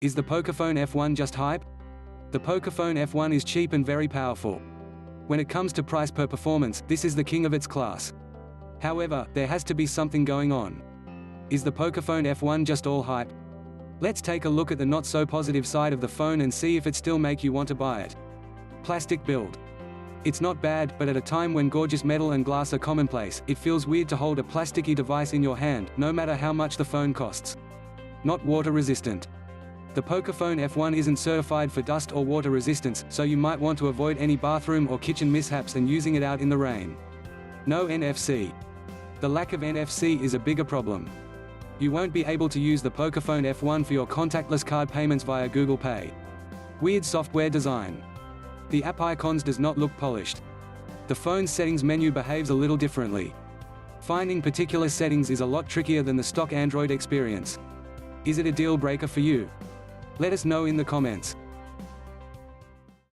Is the Pocophone F1 just hype? The Pocophone F1 is cheap and very powerful. When it comes to price per performance, this is the king of its class. However, there has to be something going on. Is the Pocophone F1 just all hype? Let's take a look at the not so positive side of the phone and see if it still make you want to buy it. Plastic build. It's not bad, but at a time when gorgeous metal and glass are commonplace, it feels weird to hold a plasticky device in your hand, no matter how much the phone costs. Not water resistant. The Pocophone F1 isn't certified for dust or water resistance, so you might want to avoid any bathroom or kitchen mishaps and using it out in the rain. No NFC. The lack of NFC is a bigger problem. You won't be able to use the Pocophone F1 for your contactless card payments via Google Pay. Weird software design. The app icons does not look polished. The phone's settings menu behaves a little differently. Finding particular settings is a lot trickier than the stock Android experience. Is it a deal breaker for you? Let us know in the comments.